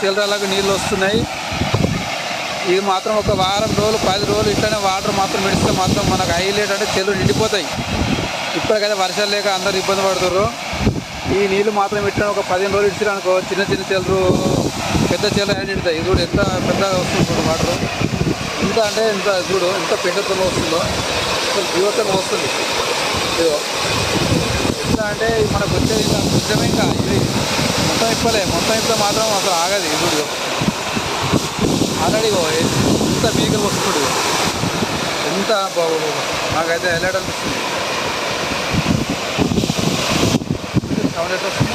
చిల్లరలకు నీళ్ళు వస్తున్నాయి. ఇది మాత్రం ఒక వారం రోజులు 10 రోజులు ఇట్లనే వాటర్ మాత్రం మిడిస్తే మాత్రం మనకు హైలైట్ అంటే చెరువులు నిండిపోతాయి. ఇప్పటికైతే వర్షాలు లేక అందరూ ఇబ్బంది పడుతుర్రు. ఈ నీళ్ళు మాత్రం ఇట్లా ఒక 15 రోజులు ఇచ్చినా అనుకో చిన్న చిన్న చెరువులు పెద్ద చెరువులు అన్నీ నిండుతాయి. ఇది చూడు ఎంత పెద్దగా వస్తుంది వాటర్, ఎంత అంటే ఎంత చూడు ఎంత పెద్దతో వస్తుందో, అసలు జీవితంగా వస్తుంది. ఇదో ఎట్లా అంటే మనకు వచ్చేది ఇంకా కొంచెమే, ఇంకా ఇది మొత్తం ఇప్పలే, మొత్తం ఇప్ప మాత్రం అసలు ఆగదు. ఇది ఆల్రెడీ ఎంత బీగలు వస్తుంది, ఎంత నాకైతే హైలైట్ అనిపిస్తుంది. సౌండ్ ఎట్లా వస్తుంది.